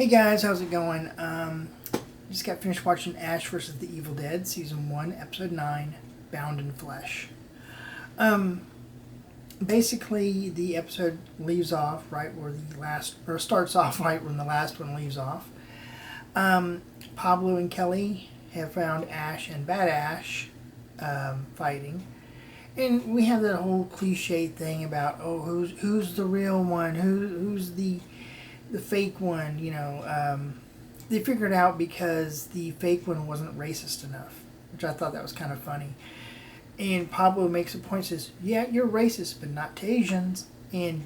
Hey guys, how's it going? Just got finished watching Ash vs. the Evil Dead, Season 1, Episode 9, Bound in Flesh. Basically, the episode leaves off right where the last, or starts off right when the last one leaves off. Pablo and Kelly have found Ash and Bad Ash fighting. And we have that whole cliche thing about, oh, who's the real one? Who's the fake one? They figured it out because the fake one wasn't racist enough, which I thought that was kind of funny. And Pablo makes a point, says, yeah, you're racist, but not to Asians. And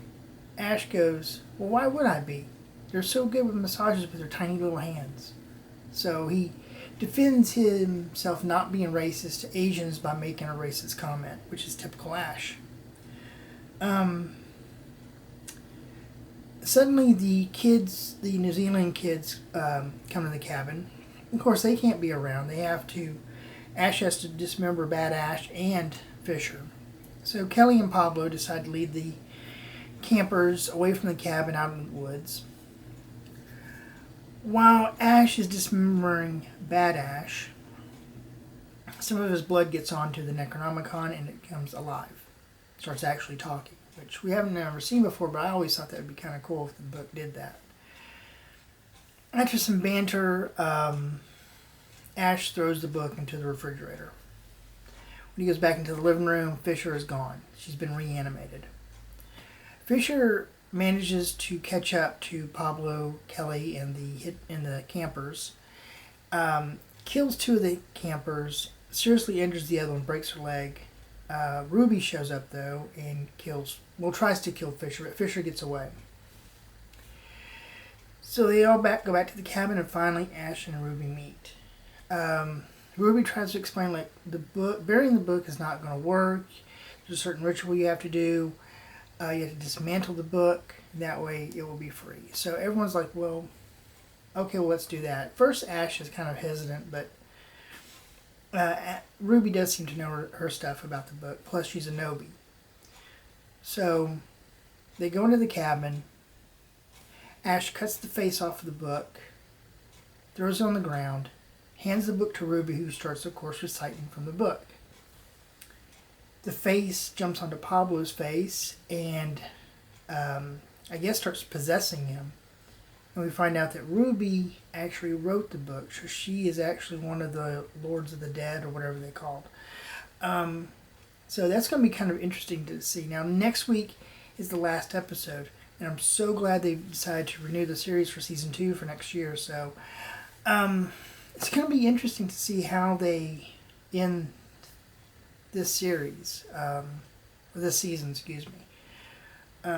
Ash goes, well, why would I be? They're so good with massages with their tiny little hands. So he defends himself not being racist to Asians by making a racist comment, which is typical Ash. Suddenly the New Zealand kids, come to the cabin. Of course, they can't be around. Ash has to dismember Bad Ash and Fisher. So Kelly and Pablo decide to lead the campers away from the cabin out in the woods. While Ash is dismembering Bad Ash, some of his blood gets onto the Necronomicon and it becomes alive. Starts actually talking, which we haven't ever seen before, but I always thought that would be kind of cool if the book did that. After some banter, Ash throws the book into the refrigerator. When he goes back into the living room, Fisher is gone. She's been reanimated. Fisher manages to catch up to Pablo, Kelly, and the campers. Kills two of the campers, seriously injures the other one, breaks her leg. Ruby shows up though and tries to kill Fisher, but Fisher gets away. So they all go back to the cabin, and finally Ash and Ruby meet. Ruby tries to explain burying the book is not going to work. There's a certain ritual you have to do. You have to dismantle the book. That way it will be free. So everyone's like, well, okay, well, let's do that. First, Ash is kind of hesitant, but Ruby does seem to know her stuff about the book. Plus, she's a Nobi. So they go into the cabin. Ash cuts the face off of the book, throws it on the ground, hands the book to Ruby, who starts, of course, reciting from the book. The face jumps onto Pablo's face and I guess starts possessing him. And we find out that Ruby actually wrote the book, so she is actually one of the Lords of the Dead, or whatever they're called. So that's going to be kind of interesting to see. Now, next week is the last episode, and I'm so glad they decided to renew the series for Season 2 for next year. So it's going to be interesting to see how they end this series, or this season, excuse me.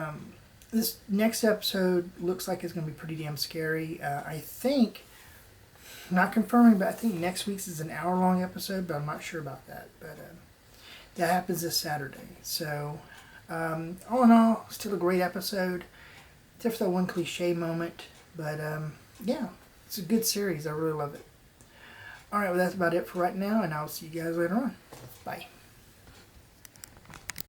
This next episode looks like it's going to be pretty damn scary. I think, not confirming, but I think next week's is an hour-long episode, but I'm not sure about that. But that happens this Saturday. So, all in all, still a great episode. Except for that one cliche moment. But, yeah, it's a good series. I really love it. Alright, well, that's about it for right now, and I'll see you guys later on. Bye.